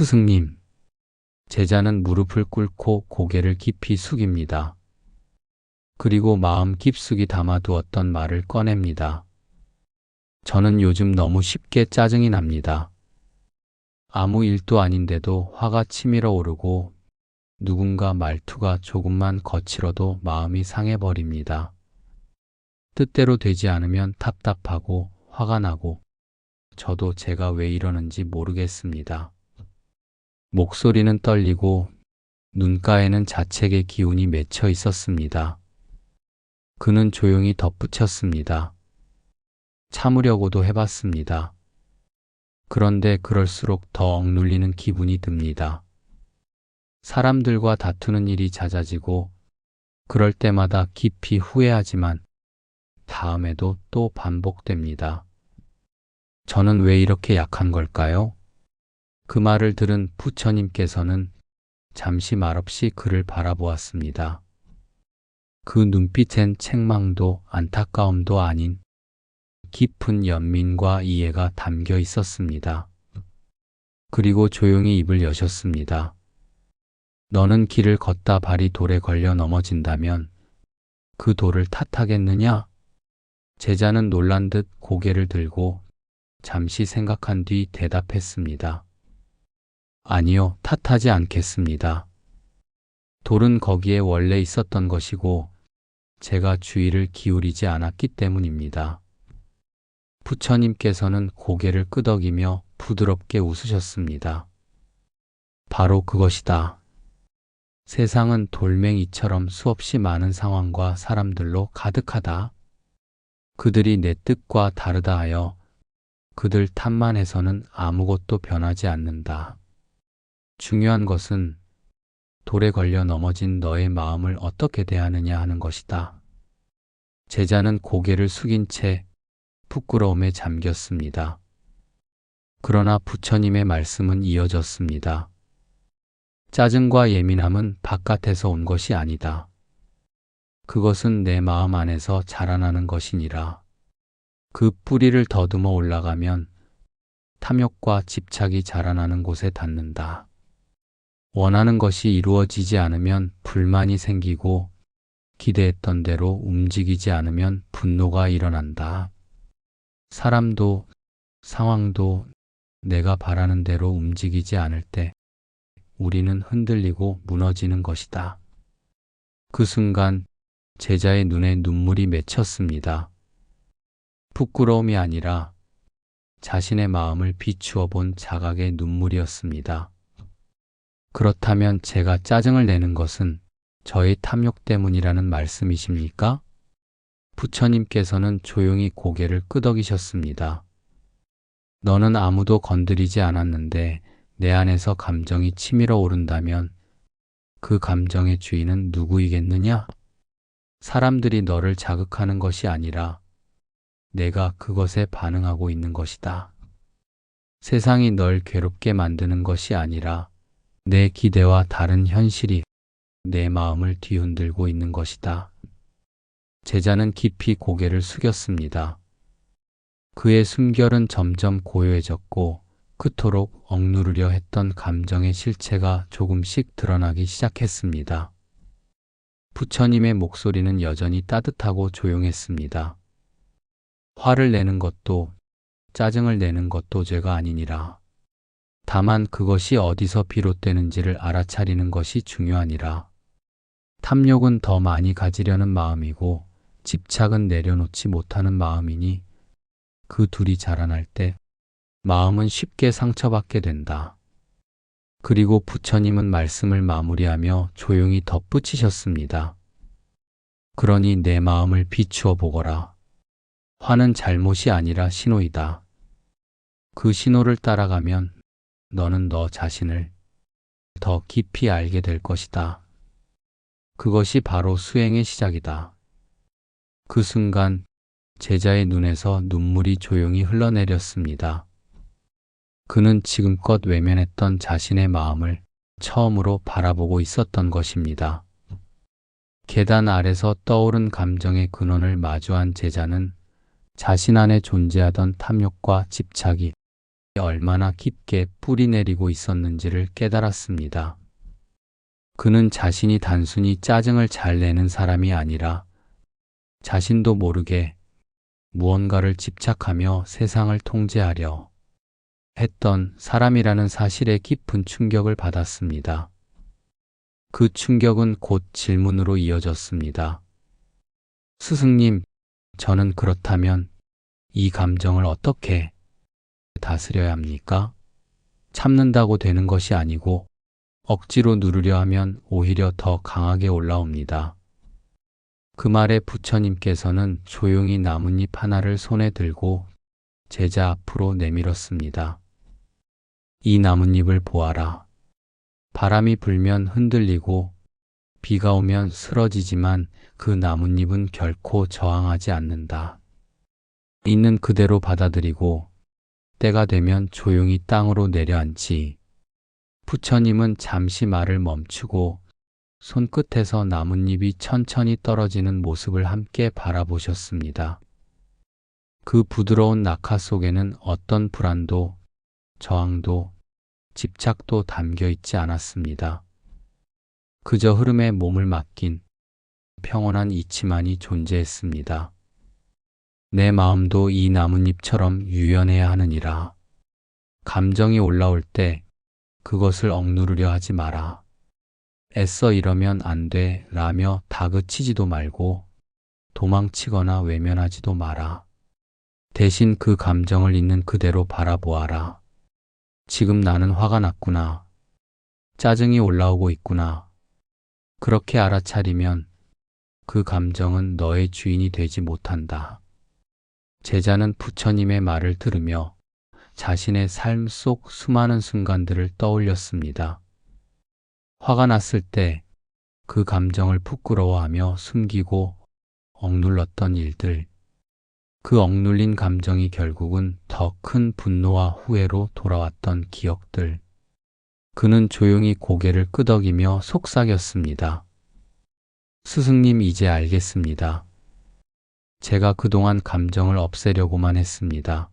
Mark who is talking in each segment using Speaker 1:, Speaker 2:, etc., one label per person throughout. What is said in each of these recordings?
Speaker 1: 스승님, 제자는 무릎을 꿇고 고개를 깊이 숙입니다. 그리고 마음 깊숙이 담아두었던 말을 꺼냅니다. 저는 요즘 너무 쉽게 짜증이 납니다. 아무 일도 아닌데도 화가 치밀어 오르고 누군가 말투가 조금만 거칠어도 마음이 상해버립니다. 뜻대로 되지 않으면 답답하고 화가 나고 저도 제가 왜 이러는지 모르겠습니다. 목소리는 떨리고 눈가에는 자책의 기운이 맺혀 있었습니다. 그는 조용히 덧붙였습니다. 참으려고도 해봤습니다. 그런데 그럴수록 더 억눌리는 기분이 듭니다. 사람들과 다투는 일이 잦아지고 그럴 때마다 깊이 후회하지만 다음에도 또 반복됩니다. 저는 왜 이렇게 약한 걸까요? 그 말을 들은 부처님께서는 잠시 말없이 그를 바라보았습니다. 그 눈빛엔 책망도 안타까움도 아닌 깊은 연민과 이해가 담겨 있었습니다. 그리고 조용히 입을 여셨습니다. 너는 길을 걷다 발이 돌에 걸려 넘어진다면 그 돌을 탓하겠느냐? 제자는 놀란 듯 고개를 들고 잠시 생각한 뒤 대답했습니다. 아니요, 탓하지 않겠습니다. 돌은 거기에 원래 있었던 것이고 제가 주의를 기울이지 않았기 때문입니다. 부처님께서는 고개를 끄덕이며 부드럽게 웃으셨습니다. 바로 그것이다. 세상은 돌멩이처럼 수없이 많은 상황과 사람들로 가득하다. 그들이 내 뜻과 다르다 하여 그들 탓만 해서는 아무것도 변하지 않는다. 중요한 것은 돌에 걸려 넘어진 너의 마음을 어떻게 대하느냐 하는 것이다. 제자는 고개를 숙인 채 부끄러움에 잠겼습니다. 그러나 부처님의 말씀은 이어졌습니다. 짜증과 예민함은 바깥에서 온 것이 아니다. 그것은 내 마음 안에서 자라나는 것이니라. 그 뿌리를 더듬어 올라가면 탐욕과 집착이 자라나는 곳에 닿는다. 원하는 것이 이루어지지 않으면 불만이 생기고 기대했던 대로 움직이지 않으면 분노가 일어난다. 사람도 상황도 내가 바라는 대로 움직이지 않을 때 우리는 흔들리고 무너지는 것이다. 그 순간 제자의 눈에 눈물이 맺혔습니다. 부끄러움이 아니라 자신의 마음을 비추어 본 자각의 눈물이었습니다. 그렇다면 제가 짜증을 내는 것은 저의 탐욕 때문이라는 말씀이십니까? 부처님께서는 조용히 고개를 끄덕이셨습니다. 너는 아무도 건드리지 않았는데 내 안에서 감정이 치밀어 오른다면 그 감정의 주인은 누구이겠느냐? 사람들이 너를 자극하는 것이 아니라 내가 그것에 반응하고 있는 것이다. 세상이 널 괴롭게 만드는 것이 아니라 내 기대와 다른 현실이 내 마음을 뒤흔들고 있는 것이다. 제자는 깊이 고개를 숙였습니다. 그의 숨결은 점점 고요해졌고 그토록 억누르려 했던 감정의 실체가 조금씩 드러나기 시작했습니다. 부처님의 목소리는 여전히 따뜻하고 조용했습니다. 화를 내는 것도 짜증을 내는 것도 죄가 아니니라. 다만 그것이 어디서 비롯되는지를 알아차리는 것이 중요하니라. 탐욕은 더 많이 가지려는 마음이고 집착은 내려놓지 못하는 마음이니 그 둘이 자라날 때 마음은 쉽게 상처받게 된다. 그리고 부처님은 말씀을 마무리하며 조용히 덧붙이셨습니다. 그러니 내 마음을 비추어 보거라. 화는 잘못이 아니라 신호이다. 그 신호를 따라가면 너는 너 자신을 더 깊이 알게 될 것이다. 그것이 바로 수행의 시작이다. 그 순간 제자의 눈에서 눈물이 조용히 흘러내렸습니다. 그는 지금껏 외면했던 자신의 마음을 처음으로 바라보고 있었던 것입니다. 계단 아래서 떠오른 감정의 근원을 마주한 제자는 자신 안에 존재하던 탐욕과 집착이 얼마나 깊게 뿌리 내리고 있었는지를 깨달았습니다. 그는 자신이 단순히 짜증을 잘 내는 사람이 아니라 자신도 모르게 무언가를 집착하며 세상을 통제하려 했던 사람이라는 사실에 깊은 충격을 받았습니다. 그 충격은 곧 질문으로 이어졌습니다. 스승님, 저는 그렇다면 이 감정을 어떻게 다스려야 합니까? 참는다고 되는 것이 아니고 억지로 누르려 하면 오히려 더 강하게 올라옵니다. 그 말에 부처님께서는 조용히 나뭇잎 하나를 손에 들고 제자 앞으로 내밀었습니다. 이 나뭇잎을 보아라. 바람이 불면 흔들리고 비가 오면 쓰러지지만 그 나뭇잎은 결코 저항하지 않는다. 있는 그대로 받아들이고 때가 되면 조용히 땅으로 내려앉지. 부처님은 잠시 말을 멈추고 손끝에서 나뭇잎이 천천히 떨어지는 모습을 함께 바라보셨습니다. 그 부드러운 낙하 속에는 어떤 불안도, 저항도, 집착도 담겨 있지 않았습니다. 그저 흐름에 몸을 맡긴 평온한 이치만이 존재했습니다. 내 마음도 이 나뭇잎처럼 유연해야 하느니라. 감정이 올라올 때 그것을 억누르려 하지 마라. 애써 이러면 안 돼 라며 다그치지도 말고 도망치거나 외면하지도 마라. 대신 그 감정을 있는 그대로 바라보아라. 지금 나는 화가 났구나. 짜증이 올라오고 있구나. 그렇게 알아차리면 그 감정은 너의 주인이 되지 못한다. 제자는 부처님의 말을 들으며 자신의 삶 속 수많은 순간들을 떠올렸습니다. 화가 났을 때 그 감정을 부끄러워하며 숨기고 억눌렀던 일들, 그 억눌린 감정이 결국은 더 큰 분노와 후회로 돌아왔던 기억들. 그는 조용히 고개를 끄덕이며 속삭였습니다. 스승님, 이제 알겠습니다. 제가 그동안 감정을 없애려고만 했습니다.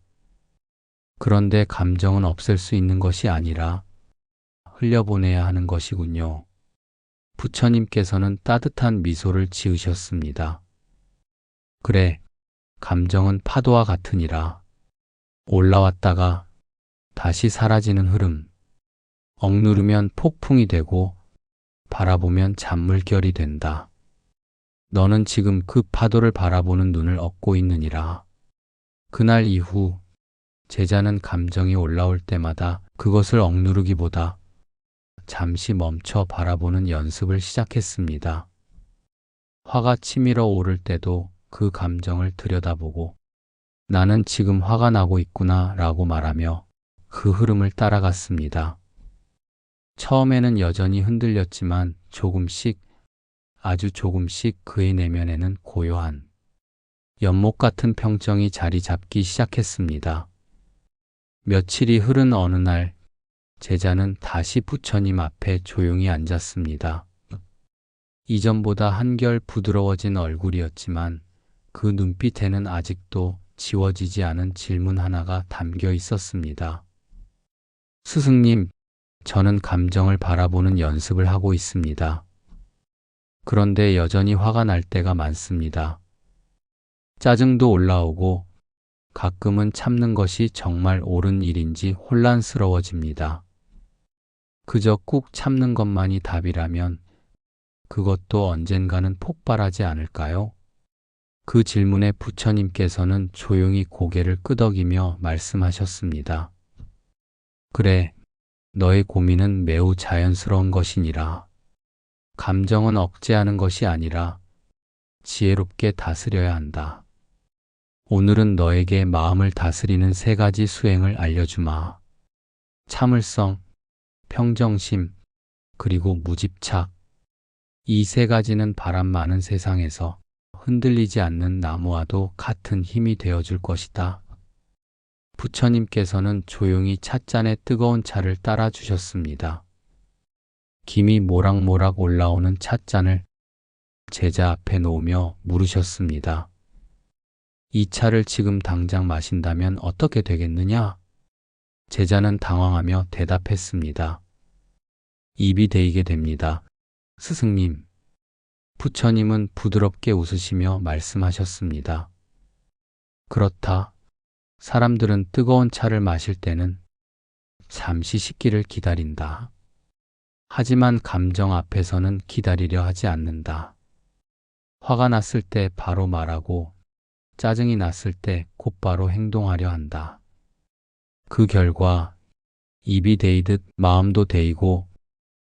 Speaker 1: 그런데 감정은 없앨 수 있는 것이 아니라 흘려보내야 하는 것이군요. 부처님께서는 따뜻한 미소를 지으셨습니다. 그래, 감정은 파도와 같으니라. 올라왔다가 다시 사라지는 흐름. 억누르면 폭풍이 되고 바라보면 잔물결이 된다. 너는 지금 그 파도를 바라보는 눈을 얻고 있느니라. 그날 이후 제자는 감정이 올라올 때마다 그것을 억누르기보다 잠시 멈춰 바라보는 연습을 시작했습니다. 화가 치밀어 오를 때도 그 감정을 들여다보고 나는 지금 화가 나고 있구나 라고 말하며 그 흐름을 따라갔습니다. 처음에는 여전히 흔들렸지만 조금씩, 아주 조금씩 그의 내면에는 고요한 연못 같은 평정이 자리 잡기 시작했습니다. 며칠이 흐른 어느 날 제자는 다시 부처님 앞에 조용히 앉았습니다. 이전보다 한결 부드러워진 얼굴이었지만 그 눈빛에는 아직도 지워지지 않은 질문 하나가 담겨 있었습니다. 스승님, 저는 감정을 바라보는 연습을 하고 있습니다. 그런데 여전히 화가 날 때가 많습니다. 짜증도 올라오고 가끔은 참는 것이 정말 옳은 일인지 혼란스러워집니다. 그저 꾹 참는 것만이 답이라면 그것도 언젠가는 폭발하지 않을까요? 그 질문에 부처님께서는 조용히 고개를 끄덕이며 말씀하셨습니다. 그래, 너의 고민은 매우 자연스러운 것이니라. 감정은 억제하는 것이 아니라 지혜롭게 다스려야 한다. 오늘은 너에게 마음을 다스리는 3가지 수행을 알려주마. 참을성, 평정심, 그리고 무집착. 이 3가지는 바람 많은 세상에서 흔들리지 않는 나무와도 같은 힘이 되어줄 것이다. 부처님께서는 조용히 찻잔에 뜨거운 차를 따라 주셨습니다. 김이 모락모락 올라오는 찻잔을 제자 앞에 놓으며 물으셨습니다. 이 차를 지금 당장 마신다면 어떻게 되겠느냐? 제자는 당황하며 대답했습니다. 입이 데이게 됩니다. 스승님. 부처님은 부드럽게 웃으시며 말씀하셨습니다. 그렇다. 사람들은 뜨거운 차를 마실 때는 잠시 식기를 기다린다. 하지만 감정 앞에서는 기다리려 하지 않는다. 화가 났을 때 바로 말하고 짜증이 났을 때 곧바로 행동하려 한다. 그 결과 입이 데이듯 마음도 데이고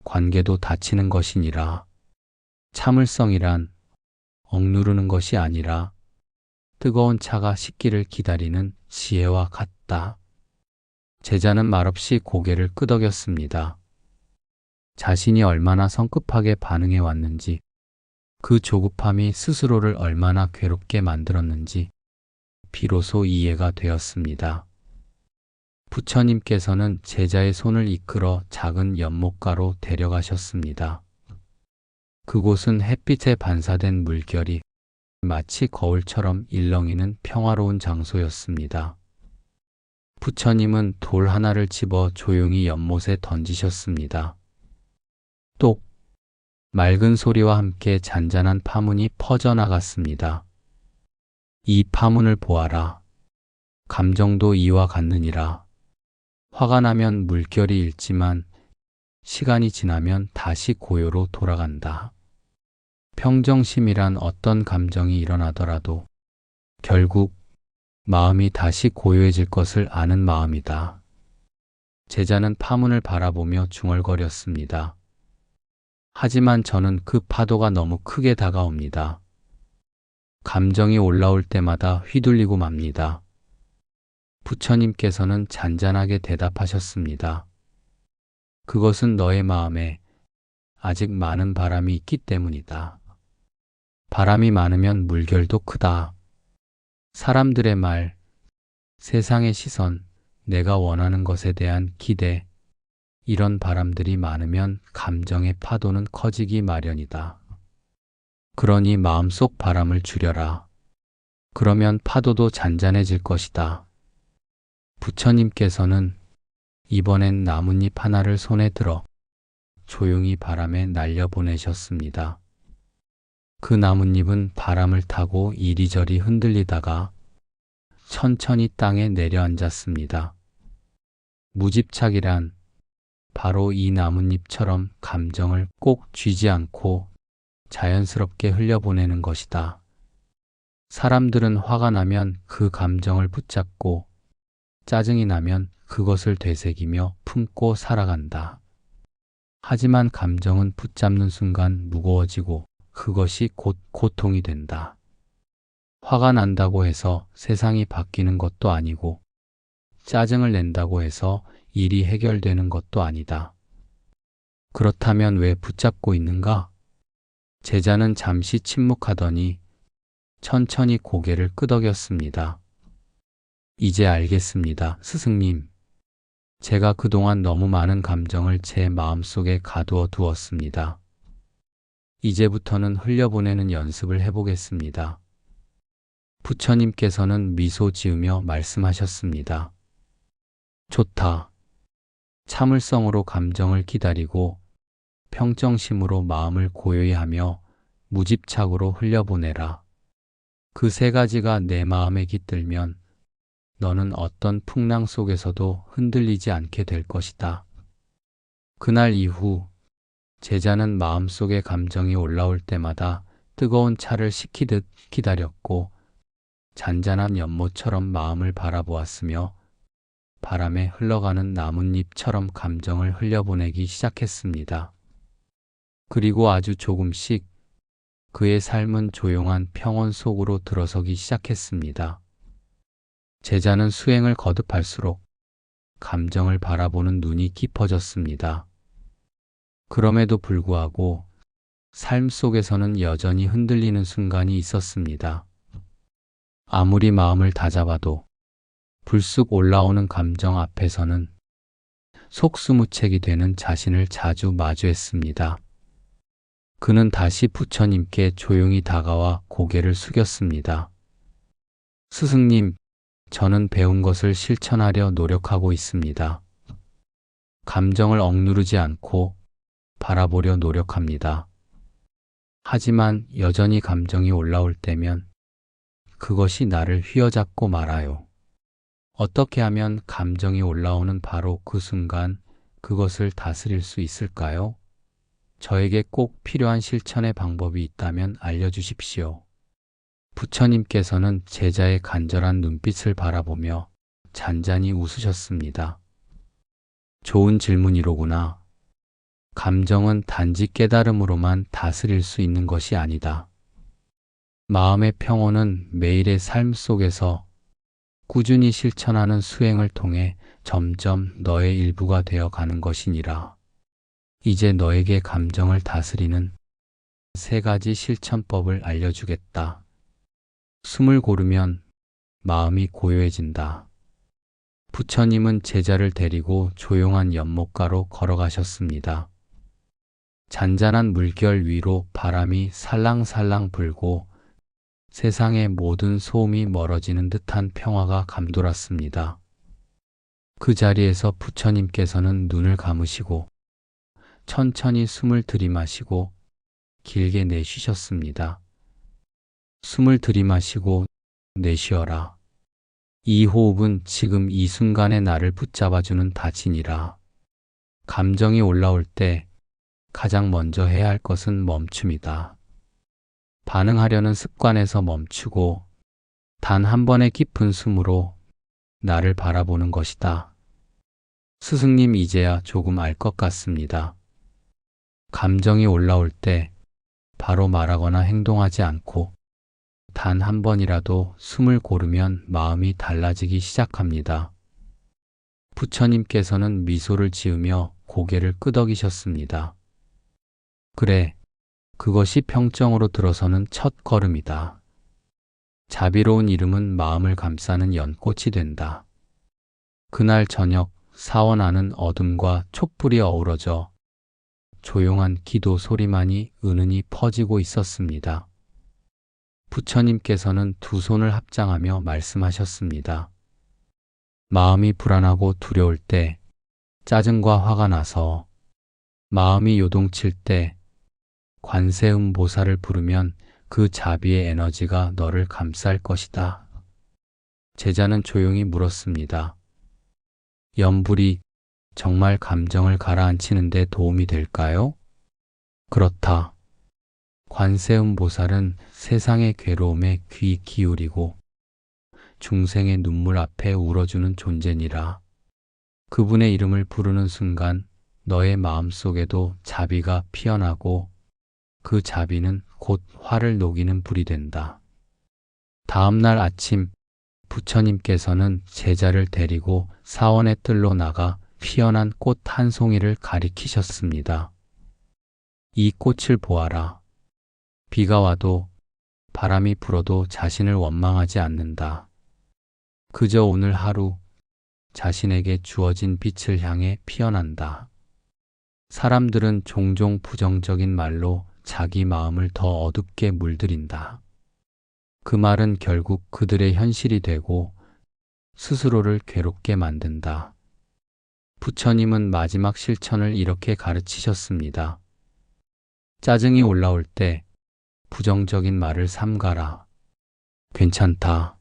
Speaker 1: 관계도 닫히는 것이니라. 참을성이란 억누르는 것이 아니라 뜨거운 차가 식기를 기다리는 지혜와 같다. 제자는 말없이 고개를 끄덕였습니다. 자신이 얼마나 성급하게 반응해 왔는지, 그 조급함이 스스로를 얼마나 괴롭게 만들었는지 비로소 이해가 되었습니다. 부처님께서는 제자의 손을 이끌어 작은 연못가로 데려가셨습니다. 그곳은 햇빛에 반사된 물결이 마치 거울처럼 일렁이는 평화로운 장소였습니다. 부처님은 돌 하나를 집어 조용히 연못에 던지셨습니다. 똑! 맑은 소리와 함께 잔잔한 파문이 퍼져나갔습니다. 이 파문을 보아라. 감정도 이와 같느니라. 화가 나면 물결이 일지만 시간이 지나면 다시 고요로 돌아간다. 평정심이란 어떤 감정이 일어나더라도 결국 마음이 다시 고요해질 것을 아는 마음이다. 제자는 파문을 바라보며 중얼거렸습니다. 하지만 저는 그 파도가 너무 크게 다가옵니다. 감정이 올라올 때마다 휘둘리고 맙니다. 부처님께서는 잔잔하게 대답하셨습니다. 그것은 너의 마음에 아직 많은 바람이 있기 때문이다. 바람이 많으면 물결도 크다. 사람들의 말, 세상의 시선, 내가 원하는 것에 대한 기대, 이런 바람들이 많으면 감정의 파도는 커지기 마련이다. 그러니 마음속 바람을 줄여라. 그러면 파도도 잔잔해질 것이다. 부처님께서는 이번엔 나뭇잎 하나를 손에 들어 조용히 바람에 날려보내셨습니다. 그 나뭇잎은 바람을 타고 이리저리 흔들리다가 천천히 땅에 내려앉았습니다. 무집착이란 바로 이 나뭇잎처럼 감정을 꼭 쥐지 않고 자연스럽게 흘려보내는 것이다. 사람들은 화가 나면 그 감정을 붙잡고 짜증이 나면 그것을 되새기며 품고 살아간다. 하지만 감정은 붙잡는 순간 무거워지고 그것이 곧 고통이 된다. 화가 난다고 해서 세상이 바뀌는 것도 아니고 짜증을 낸다고 해서 일이 해결되는 것도 아니다. 그렇다면 왜 붙잡고 있는가? 제자는 잠시 침묵하더니 천천히 고개를 끄덕였습니다. 이제 알겠습니다, 스승님. 제가 그동안 너무 많은 감정을 제 마음속에 가두어 두었습니다. 이제부터는 흘려보내는 연습을 해보겠습니다. 부처님께서는 미소 지으며 말씀하셨습니다. 좋다. 참을성으로 감정을 기다리고 평정심으로 마음을 고요히 하며 무집착으로 흘려보내라. 그 세 가지가 내 마음에 깃들면 너는 어떤 풍랑 속에서도 흔들리지 않게 될 것이다. 그날 이후 제자는 마음속에 감정이 올라올 때마다 뜨거운 차를 식히듯 기다렸고 잔잔한 연못처럼 마음을 바라보았으며 바람에 흘러가는 나뭇잎처럼 감정을 흘려보내기 시작했습니다. 그리고 아주 조금씩 그의 삶은 조용한 평온 속으로 들어서기 시작했습니다. 제자는 수행을 거듭할수록 감정을 바라보는 눈이 깊어졌습니다. 그럼에도 불구하고 삶 속에서는 여전히 흔들리는 순간이 있었습니다. 아무리 마음을 다잡아도 불쑥 올라오는 감정 앞에서는 속수무책이 되는 자신을 자주 마주했습니다. 그는 다시 부처님께 조용히 다가와 고개를 숙였습니다. 스승님, 저는 배운 것을 실천하려 노력하고 있습니다. 감정을 억누르지 않고 바라보려 노력합니다. 하지만 여전히 감정이 올라올 때면 그것이 나를 휘어잡고 말아요. 어떻게 하면 감정이 올라오는 바로 그 순간 그것을 다스릴 수 있을까요? 저에게 꼭 필요한 실천의 방법이 있다면 알려주십시오. 부처님께서는 제자의 간절한 눈빛을 바라보며 잔잔히 웃으셨습니다. 좋은 질문이로구나. 감정은 단지 깨달음으로만 다스릴 수 있는 것이 아니다. 마음의 평온은 매일의 삶 속에서 꾸준히 실천하는 수행을 통해 점점 너의 일부가 되어 가는 것이니라. 이제 너에게 감정을 다스리는 3가지 실천법을 알려주겠다. 숨을 고르면 마음이 고요해진다. 부처님은 제자를 데리고 조용한 연못가로 걸어가셨습니다. 잔잔한 물결 위로 바람이 살랑살랑 불고 세상의 모든 소음이 멀어지는 듯한 평화가 감돌았습니다. 그 자리에서 부처님께서는 눈을 감으시고 천천히 숨을 들이마시고 길게 내쉬셨습니다. 숨을 들이마시고 내쉬어라. 이 호흡은 지금 이 순간의 나를 붙잡아주는 다짐이라. 감정이 올라올 때 가장 먼저 해야 할 것은 멈춤이다. 반응하려는 습관에서 멈추고 단 한 번의 깊은 숨으로 나를 바라보는 것이다. 스승님, 이제야 조금 알 것 같습니다. 감정이 올라올 때 바로 말하거나 행동하지 않고 단 한 번이라도 숨을 고르면 마음이 달라지기 시작합니다. 부처님께서는 미소를 지으며 고개를 끄덕이셨습니다. 그래, 그것이 평정으로 들어서는 첫 걸음이다. 자비로운 이름은 마음을 감싸는 연꽃이 된다. 그날 저녁 사원 안은 어둠과 촛불이 어우러져 조용한 기도 소리만이 은은히 퍼지고 있었습니다. 부처님께서는 2 손을 합장하며 말씀하셨습니다. 마음이 불안하고 두려울 때, 짜증과 화가 나서, 마음이 요동칠 때 관세음보살을 부르면 그 자비의 에너지가 너를 감쌀 것이다. 제자는 조용히 물었습니다. 염불이 정말 감정을 가라앉히는 데 도움이 될까요? 그렇다. 관세음보살은 세상의 괴로움에 귀 기울이고 중생의 눈물 앞에 울어주는 존재니라. 그분의 이름을 부르는 순간 너의 마음속에도 자비가 피어나고 그 자비는 곧 화를 녹이는 불이 된다. 다음 날 아침 부처님께서는 제자를 데리고 사원의 뜰로 나가 피어난 꽃 한 송이를 가리키셨습니다. 이 꽃을 보아라. 비가 와도 바람이 불어도 자신을 원망하지 않는다. 그저 오늘 하루 자신에게 주어진 빛을 향해 피어난다. 사람들은 종종 부정적인 말로 자기 마음을 더 어둡게 물들인다. 그 말은 결국 그들의 현실이 되고 스스로를 괴롭게 만든다. 부처님은 마지막 실천을 이렇게 가르치셨습니다. 짜증이 올라올 때 부정적인 말을 삼가라. 괜찮다.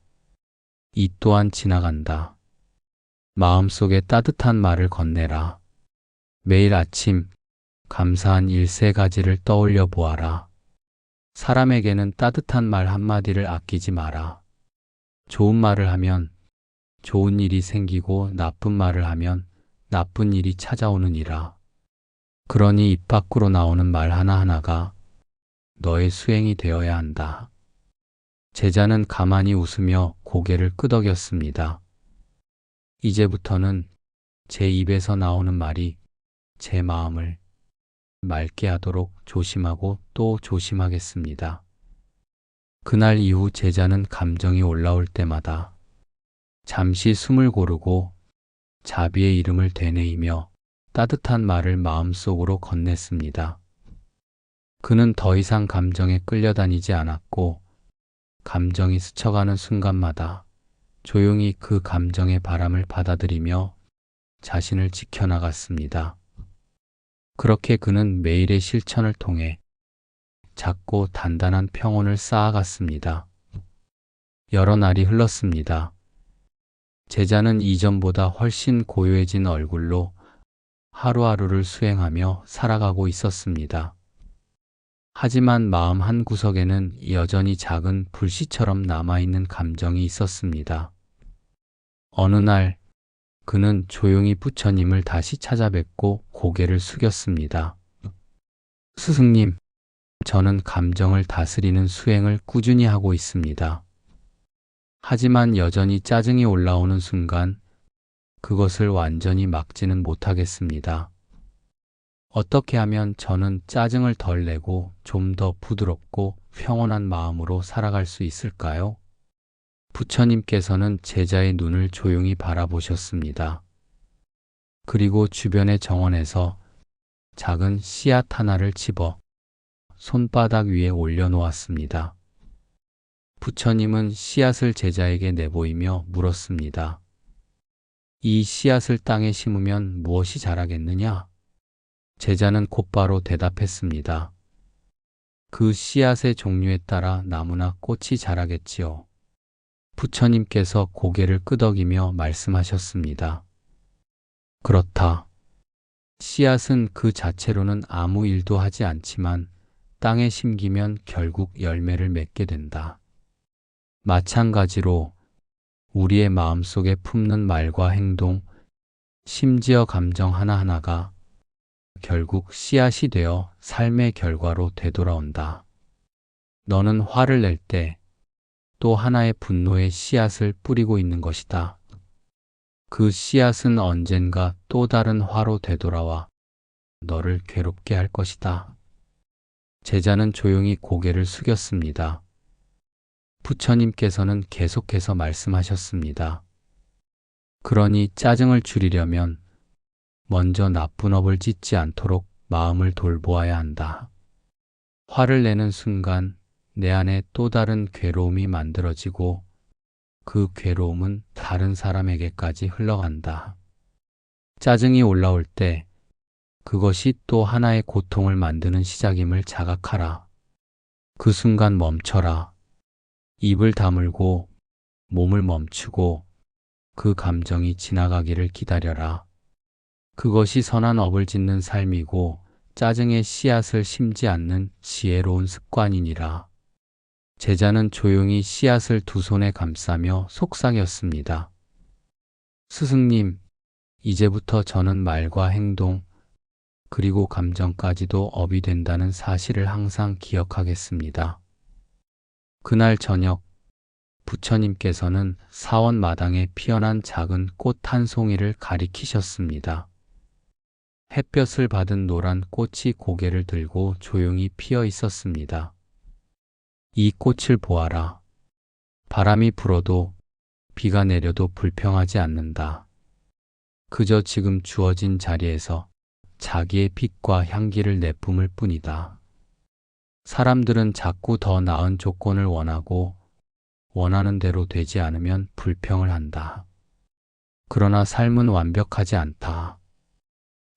Speaker 1: 이 또한 지나간다. 마음속에 따뜻한 말을 건네라. 매일 아침 감사한 일 3가지를 떠올려 보아라. 사람에게는 따뜻한 말 한마디를 아끼지 마라. 좋은 말을 하면 좋은 일이 생기고 나쁜 말을 하면 나쁜 일이 찾아오느니라. 그러니 입 밖으로 나오는 말 하나하나가 너의 수행이 되어야 한다. 제자는 가만히 웃으며 고개를 끄덕였습니다. 이제부터는 제 입에서 나오는 말이 제 마음을 맑게 하도록 조심하고 또 조심하겠습니다. 그날 이후 제자는 감정이 올라올 때마다 잠시 숨을 고르고 자비의 이름을 되뇌이며 따뜻한 말을 마음속으로 건넸습니다. 그는 더 이상 감정에 끌려다니지 않았고 감정이 스쳐가는 순간마다 조용히 그 감정의 바람을 받아들이며 자신을 지켜나갔습니다. 그렇게 그는 매일의 실천을 통해 작고 단단한 평온을 쌓아갔습니다. 여러 날이 흘렀습니다. 제자는 이전보다 훨씬 고요해진 얼굴로 하루하루를 수행하며 살아가고 있었습니다. 하지만 마음 한구석에는 여전히 작은 불씨처럼 남아있는 감정이 있었습니다. 어느 날 그는 조용히 부처님을 다시 찾아뵙고 고개를 숙였습니다. 스승님, 저는 감정을 다스리는 수행을 꾸준히 하고 있습니다. 하지만 여전히 짜증이 올라오는 순간 그것을 완전히 막지는 못하겠습니다. 어떻게 하면 저는 짜증을 덜 내고 좀 더 부드럽고 평온한 마음으로 살아갈 수 있을까요? 부처님께서는 제자의 눈을 조용히 바라보셨습니다. 그리고 주변의 정원에서 작은 씨앗 하나를 집어 손바닥 위에 올려놓았습니다. 부처님은 씨앗을 제자에게 내보이며 물었습니다. 이 씨앗을 땅에 심으면 무엇이 자라겠느냐? 제자는 곧바로 대답했습니다. 그 씨앗의 종류에 따라 나무나 꽃이 자라겠지요. 부처님께서 고개를 끄덕이며 말씀하셨습니다. 그렇다. 씨앗은 그 자체로는 아무 일도 하지 않지만 땅에 심기면 결국 열매를 맺게 된다. 마찬가지로 우리의 마음속에 품는 말과 행동, 심지어 감정 하나하나가 결국 씨앗이 되어 삶의 결과로 되돌아온다. 너는 화를 낼 때 또 하나의 분노의 씨앗을 뿌리고 있는 것이다. 그 씨앗은 언젠가 또 다른 화로 되돌아와 너를 괴롭게 할 것이다. 제자는 조용히 고개를 숙였습니다. 부처님께서는 계속해서 말씀하셨습니다. 그러니 짜증을 줄이려면 먼저 나쁜 업을 짓지 않도록 마음을 돌보아야 한다. 화를 내는 순간 내 안에 또 다른 괴로움이 만들어지고 그 괴로움은 다른 사람에게까지 흘러간다. 짜증이 올라올 때 그것이 또 하나의 고통을 만드는 시작임을 자각하라. 그 순간 멈춰라. 입을 다물고 몸을 멈추고 그 감정이 지나가기를 기다려라. 그것이 선한 업을 짓는 삶이고 짜증의 씨앗을 심지 않는 지혜로운 습관이니라. 제자는 조용히 씨앗을 두 손에 감싸며 속삭였습니다. 스승님, 이제부터 저는 말과 행동, 그리고 감정까지도 업이 된다는 사실을 항상 기억하겠습니다. 그날 저녁, 부처님께서는 사원 마당에 피어난 작은 꽃 한 송이를 가리키셨습니다. 햇볕을 받은 노란 꽃이 고개를 들고 조용히 피어 있었습니다. 이 꽃을 보아라. 바람이 불어도 비가 내려도 불평하지 않는다. 그저 지금 주어진 자리에서 자기의 빛과 향기를 내뿜을 뿐이다. 사람들은 자꾸 더 나은 조건을 원하고 원하는 대로 되지 않으면 불평을 한다. 그러나 삶은 완벽하지 않다.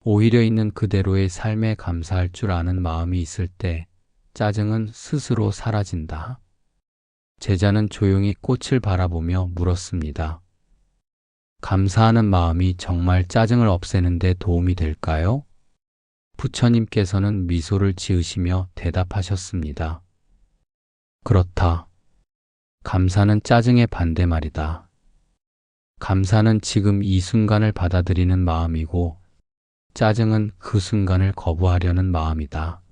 Speaker 1: 오히려 있는 그대로의 삶에 감사할 줄 아는 마음이 있을 때 짜증은 스스로 사라진다. 제자는 조용히 꽃을 바라보며 물었습니다. 감사하는 마음이 정말 짜증을 없애는 데 도움이 될까요? 부처님께서는 미소를 지으시며 대답하셨습니다. 그렇다. 감사는 짜증의 반대말이다. 감사는 지금 이 순간을 받아들이는 마음이고 짜증은 그 순간을 거부하려는 마음이다.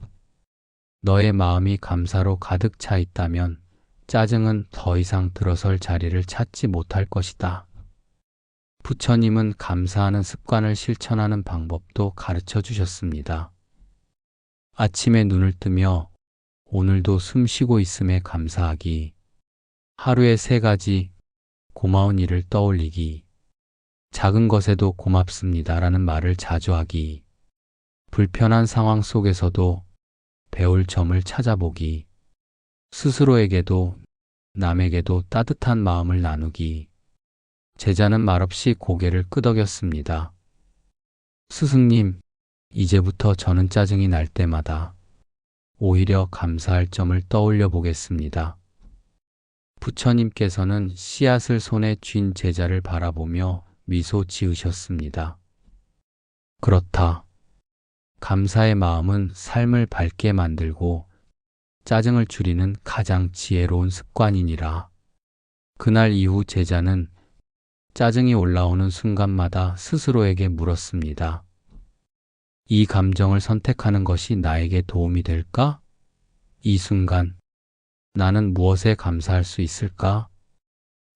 Speaker 1: 너의 마음이 감사로 가득 차 있다면 짜증은 더 이상 들어설 자리를 찾지 못할 것이다. 부처님은 감사하는 습관을 실천하는 방법도 가르쳐 주셨습니다. 아침에 눈을 뜨며 오늘도 숨 쉬고 있음에 감사하기, 하루에 3가지 고마운 일을 떠올리기, 작은 것에도 고맙습니다라는 말을 자주 하기, 불편한 상황 속에서도 배울 점을 찾아보기, 스스로에게도 남에게도 따뜻한 마음을 나누기, 제자는 말없이 고개를 끄덕였습니다. 스승님, 이제부터 저는 짜증이 날 때마다 오히려 감사할 점을 떠올려 보겠습니다. 부처님께서는 씨앗을 손에 쥔 제자를 바라보며 미소 지으셨습니다. 그렇다. 감사의 마음은 삶을 밝게 만들고 짜증을 줄이는 가장 지혜로운 습관이니라. 그날 이후 제자는 짜증이 올라오는 순간마다 스스로에게 물었습니다. 이 감정을 선택하는 것이 나에게 도움이 될까? 이 순간 나는 무엇에 감사할 수 있을까?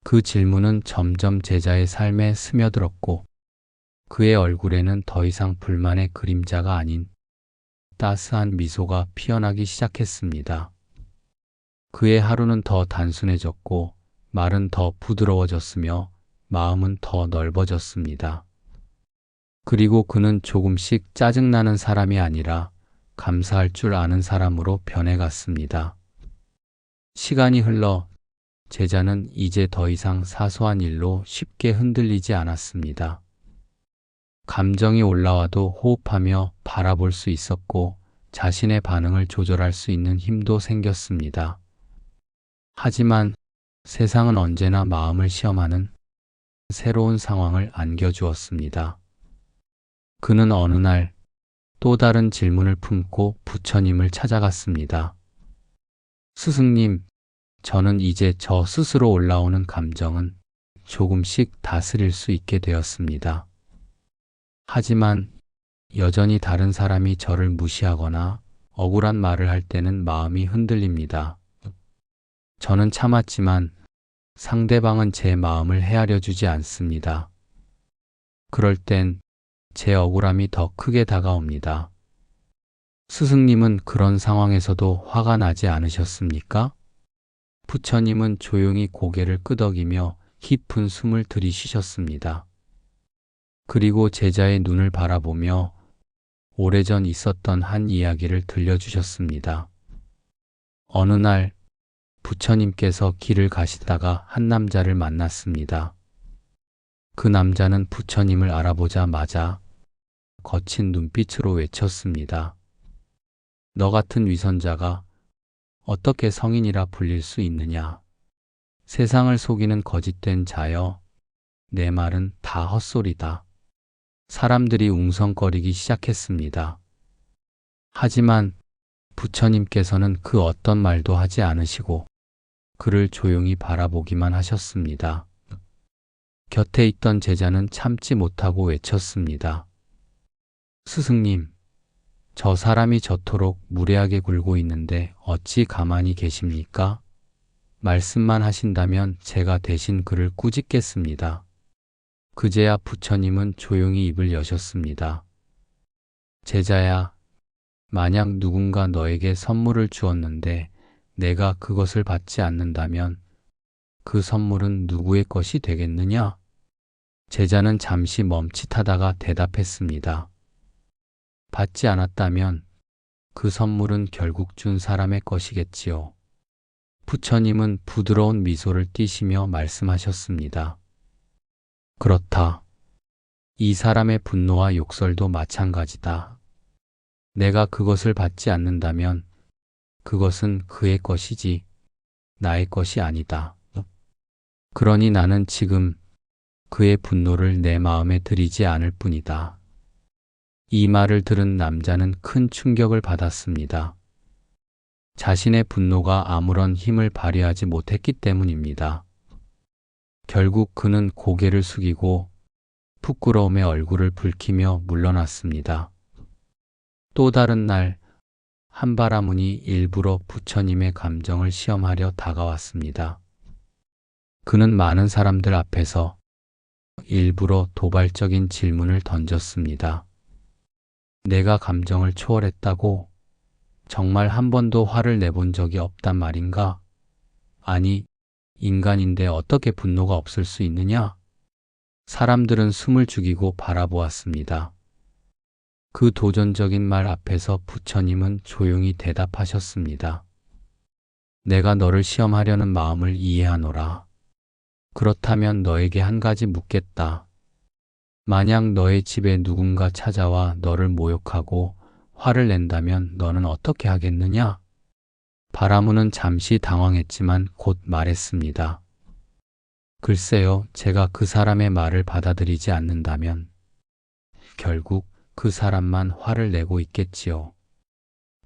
Speaker 1: 그 질문은 점점 제자의 삶에 스며들었고 그의 얼굴에는 더 이상 불만의 그림자가 아닌 따스한 미소가 피어나기 시작했습니다. 그의 하루는 더 단순해졌고 말은 더 부드러워졌으며 마음은 더 넓어졌습니다. 그리고 그는 조금씩 짜증나는 사람이 아니라 감사할 줄 아는 사람으로 변해갔습니다. 시간이 흘러 제자는 이제 더 이상 사소한 일로 쉽게 흔들리지 않았습니다. 감정이 올라와도 호흡하며 바라볼 수 있었고 자신의 반응을 조절할 수 있는 힘도 생겼습니다. 하지만 세상은 언제나 마음을 시험하는 새로운 상황을 안겨주었습니다. 그는 어느 날 또 다른 질문을 품고 부처님을 찾아갔습니다. 스승님, 저는 이제 저 스스로 올라오는 감정은 조금씩 다스릴 수 있게 되었습니다. 하지만 여전히 다른 사람이 저를 무시하거나 억울한 말을 할 때는 마음이 흔들립니다. 저는 참았지만 상대방은 제 마음을 헤아려 주지 않습니다. 그럴 땐 제 억울함이 더 크게 다가옵니다. 스승님은 그런 상황에서도 화가 나지 않으셨습니까? 부처님은 조용히 고개를 끄덕이며 깊은 숨을 들이쉬셨습니다. 그리고 제자의 눈을 바라보며 오래전 있었던 한 이야기를 들려주셨습니다. 어느 날 부처님께서 길을 가시다가 한 남자를 만났습니다. 그 남자는 부처님을 알아보자마자 거친 눈빛으로 외쳤습니다. 너 같은 위선자가 어떻게 성인이라 불릴 수 있느냐? 세상을 속이는 거짓된 자여, 내 말은 다 헛소리다. 사람들이 웅성거리기 시작했습니다. 하지만 부처님께서는 그 어떤 말도 하지 않으시고 그를 조용히 바라보기만 하셨습니다. 곁에 있던 제자는 참지 못하고 외쳤습니다. 스승님, 저 사람이 저토록 무례하게 굴고 있는데 어찌 가만히 계십니까? 말씀만 하신다면 제가 대신 그를 꾸짖겠습니다. 그제야 부처님은 조용히 입을 여셨습니다. 제자야, 만약 누군가 너에게 선물을 주었는데 내가 그것을 받지 않는다면 그 선물은 누구의 것이 되겠느냐? 제자는 잠시 멈칫하다가 대답했습니다. 받지 않았다면 그 선물은 결국 준 사람의 것이겠지요. 부처님은 부드러운 미소를 띠시며 말씀하셨습니다. 그렇다. 이 사람의 분노와 욕설도 마찬가지다. 내가 그것을 받지 않는다면 그것은 그의 것이지 나의 것이 아니다. 그러니 나는 지금 그의 분노를 내 마음에 들이지 않을 뿐이다. 이 말을 들은 남자는 큰 충격을 받았습니다. 자신의 분노가 아무런 힘을 발휘하지 못했기 때문입니다. 결국 그는 고개를 숙이고 부끄러움에 얼굴을 붉히며 물러났습니다. 또 다른 날 한바라문이 일부러 부처님의 감정을 시험하려 다가왔습니다. 그는 많은 사람들 앞에서 일부러 도발적인 질문을 던졌습니다. 내가 감정을 초월했다고? 정말 한 번도 화를 내본 적이 없단 말인가? 아니, 인간인데 어떻게 분노가 없을 수 있느냐? 사람들은 숨을 죽이고 바라보았습니다. 그 도전적인 말 앞에서 부처님은 조용히 대답하셨습니다. 내가 너를 시험하려는 마음을 이해하노라. 그렇다면 너에게 한 가지 묻겠다. 만약 너의 집에 누군가 찾아와 너를 모욕하고 화를 낸다면 너는 어떻게 하겠느냐? 바라무는 잠시 당황했지만 곧 말했습니다. 글쎄요, 제가 그 사람의 말을 받아들이지 않는다면 결국 그 사람만 화를 내고 있겠지요.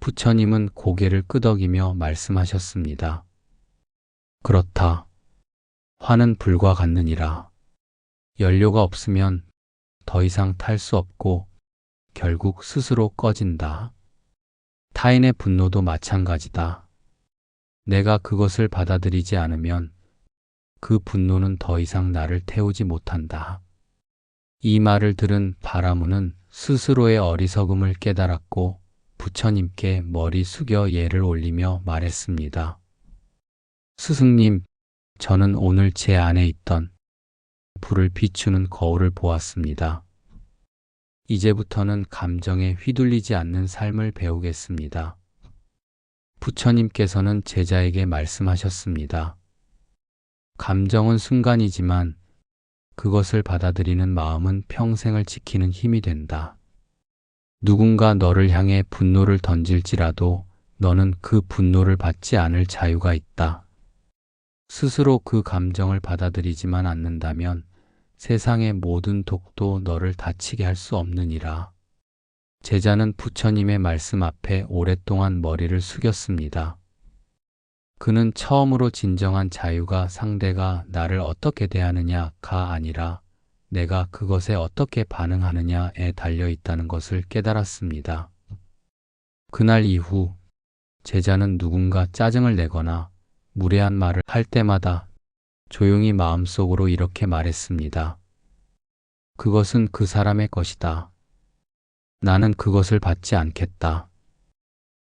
Speaker 1: 부처님은 고개를 끄덕이며 말씀하셨습니다. 그렇다. 화는 불과 같느니라. 연료가 없으면 더 이상 탈 수 없고 결국 스스로 꺼진다. 타인의 분노도 마찬가지다. 내가 그것을 받아들이지 않으면 그 분노는 더 이상 나를 태우지 못한다. 이 말을 들은 바라무는 스스로의 어리석음을 깨달았고 부처님께 머리 숙여 예를 올리며 말했습니다. 스승님, 저는 오늘 제 안에 있던 불을 비추는 거울을 보았습니다. 이제부터는 감정에 휘둘리지 않는 삶을 배우겠습니다. 부처님께서는 제자에게 말씀하셨습니다. 감정은 순간이지만 그것을 받아들이는 마음은 평생을 지키는 힘이 된다. 누군가 너를 향해 분노를 던질지라도 너는 그 분노를 받지 않을 자유가 있다. 스스로 그 감정을 받아들이지만 않는다면 세상의 모든 독도 너를 다치게 할 수 없느니라. 제자는 부처님의 말씀 앞에 오랫동안 머리를 숙였습니다. 그는 처음으로 진정한 자유가 상대가 나를 어떻게 대하느냐가 아니라 내가 그것에 어떻게 반응하느냐에 달려 있다는 것을 깨달았습니다. 그날 이후 제자는 누군가 짜증을 내거나 무례한 말을 할 때마다 조용히 마음속으로 이렇게 말했습니다. 그것은 그 사람의 것이다. 나는 그것을 받지 않겠다.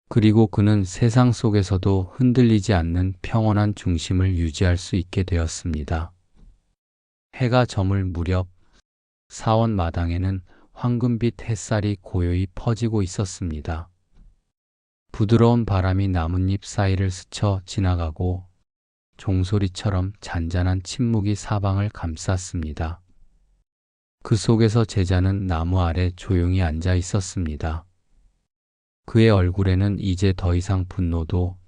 Speaker 1: 그리고 그는 세상 속에서도 흔들리지 않는 평온한 중심을 유지할 수 있게 되었습니다. 해가 저물 무렵 사원 마당에는 황금빛 햇살이 고요히 퍼지고 있었습니다. 부드러운 바람이 나뭇잎 사이를 스쳐 지나가고 종소리처럼 잔잔한 침묵이 사방을 감쌌습니다. 그 속에서 제자는 나무 아래 조용히 앉아 있었습니다. 그의 얼굴에는 이제 더 이상 분노도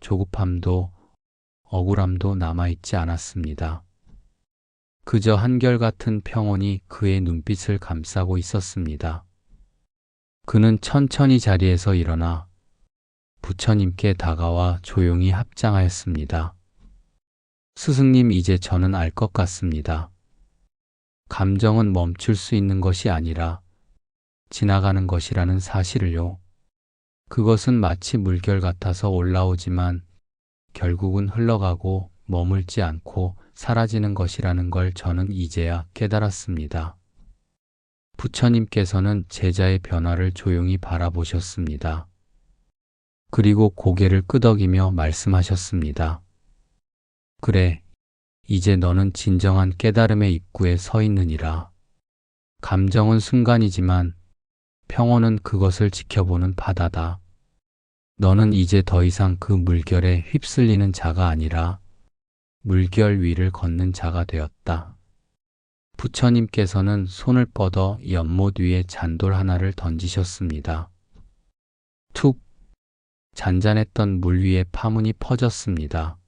Speaker 1: 조급함도 억울함도 남아있지 않았습니다. 그저 한결같은 평온이 그의 눈빛을 감싸고 있었습니다. 그는 천천히 자리에서 일어나 부처님께 다가와 조용히 합장하였습니다. 스승님, 이제 저는 알 것 같습니다. 감정은 멈출 수 있는 것이 아니라 지나가는 것이라는 사실을요. 그것은 마치 물결 같아서 올라오지만 결국은 흘러가고 머물지 않고 사라지는 것이라는 걸 저는 이제야 깨달았습니다. 부처님께서는 제자의 변화를 조용히 바라보셨습니다. 그리고 고개를 끄덕이며 말씀하셨습니다. 그래, 이제 너는 진정한 깨달음의 입구에 서 있느니라. 감정은 순간이지만 평온은 그것을 지켜보는 바다다. 너는 이제 더 이상 그 물결에 휩쓸리는 자가 아니라 물결 위를 걷는 자가 되었다. 부처님께서는 손을 뻗어 연못 위에 잔돌 하나를 던지셨습니다. 툭! 잔잔했던 물 위에 파문이 퍼졌습니다.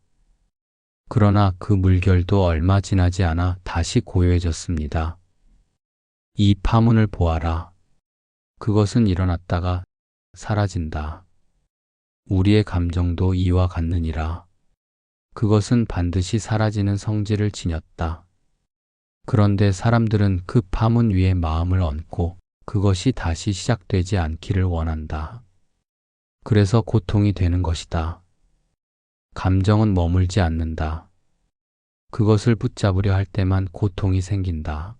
Speaker 1: 그러나 그 물결도 얼마 지나지 않아 다시 고요해졌습니다. 이 파문을 보아라. 그것은 일어났다가 사라진다. 우리의 감정도 이와 같느니라. 그것은 반드시 사라지는 성질을 지녔다. 그런데 사람들은 그 파문 위에 마음을 얹고 그것이 다시 시작되지 않기를 원한다. 그래서 고통이 되는 것이다. 감정은 머물지 않는다. 그것을 붙잡으려 할 때만 고통이 생긴다.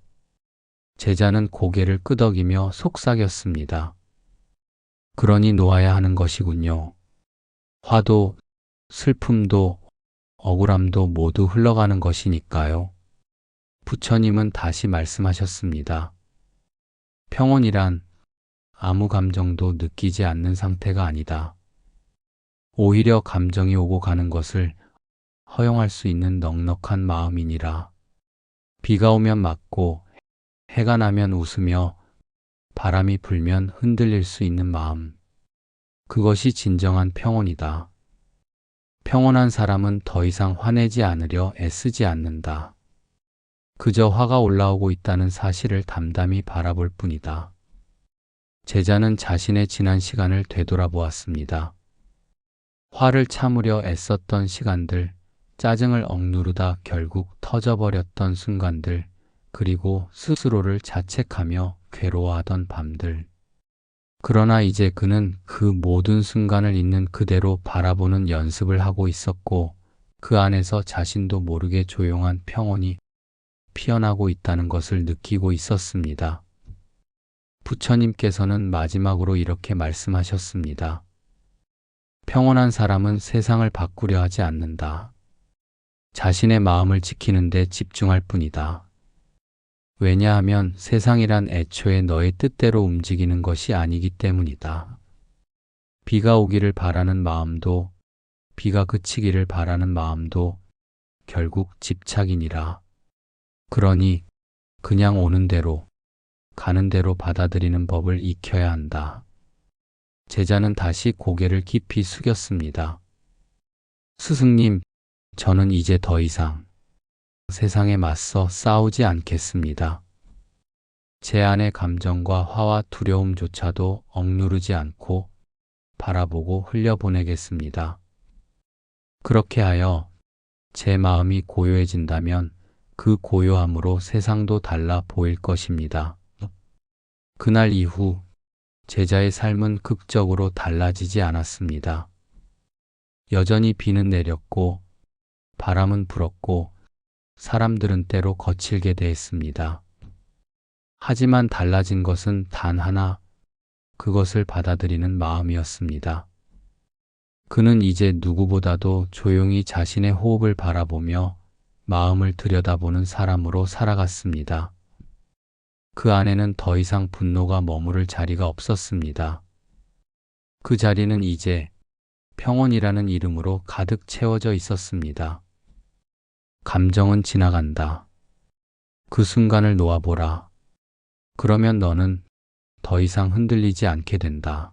Speaker 1: 제자는 고개를 끄덕이며 속삭였습니다. 그러니 놓아야 하는 것이군요. 화도, 슬픔도, 억울함도 모두 흘러가는 것이니까요. 부처님은 다시 말씀하셨습니다. 평온이란 아무 감정도 느끼지 않는 상태가 아니다. 오히려 감정이 오고 가는 것을 허용할 수 있는 넉넉한 마음이니라. 비가 오면 맞고 해가 나면 웃으며 바람이 불면 흔들릴 수 있는 마음. 그것이 진정한 평온이다. 평온한 사람은 더 이상 화내지 않으려 애쓰지 않는다. 그저 화가 올라오고 있다는 사실을 담담히 바라볼 뿐이다. 제자는 자신의 지난 시간을 되돌아보았습니다. 화를 참으려 애썼던 시간들, 짜증을 억누르다 결국 터져버렸던 순간들, 그리고 스스로를 자책하며 괴로워하던 밤들. 그러나 이제 그는 그 모든 순간을 있는 그대로 바라보는 연습을 하고 있었고, 그 안에서 자신도 모르게 조용한 평온이 피어나고 있다는 것을 느끼고 있었습니다. 부처님께서는 마지막으로 이렇게 말씀하셨습니다. 평온한 사람은 세상을 바꾸려 하지 않는다. 자신의 마음을 지키는 데 집중할 뿐이다. 왜냐하면 세상이란 애초에 너의 뜻대로 움직이는 것이 아니기 때문이다. 비가 오기를 바라는 마음도, 비가 그치기를 바라는 마음도 결국 집착이니라. 그러니 그냥 오는 대로, 가는 대로 받아들이는 법을 익혀야 한다. 제자는 다시 고개를 깊이 숙였습니다. 스승님, 저는 이제 더 이상 세상에 맞서 싸우지 않겠습니다. 제 안의 감정과 화와 두려움조차도 억누르지 않고 바라보고 흘려보내겠습니다. 그렇게 하여 제 마음이 고요해진다면 그 고요함으로 세상도 달라 보일 것입니다. 그날 이후 제자의 삶은 극적으로 달라지지 않았습니다. 여전히 비는 내렸고 바람은 불었고 사람들은 때로 거칠게 대했습니다. 하지만 달라진 것은 단 하나, 그것을 받아들이는 마음이었습니다. 그는 이제 누구보다도 조용히 자신의 호흡을 바라보며 마음을 들여다보는 사람으로 살아갔습니다. 그 안에는 더 이상 분노가 머무를 자리가 없었습니다. 그 자리는 이제 평온이라는 이름으로 가득 채워져 있었습니다. 감정은 지나간다. 그 순간을 놓아보라. 그러면 너는 더 이상 흔들리지 않게 된다.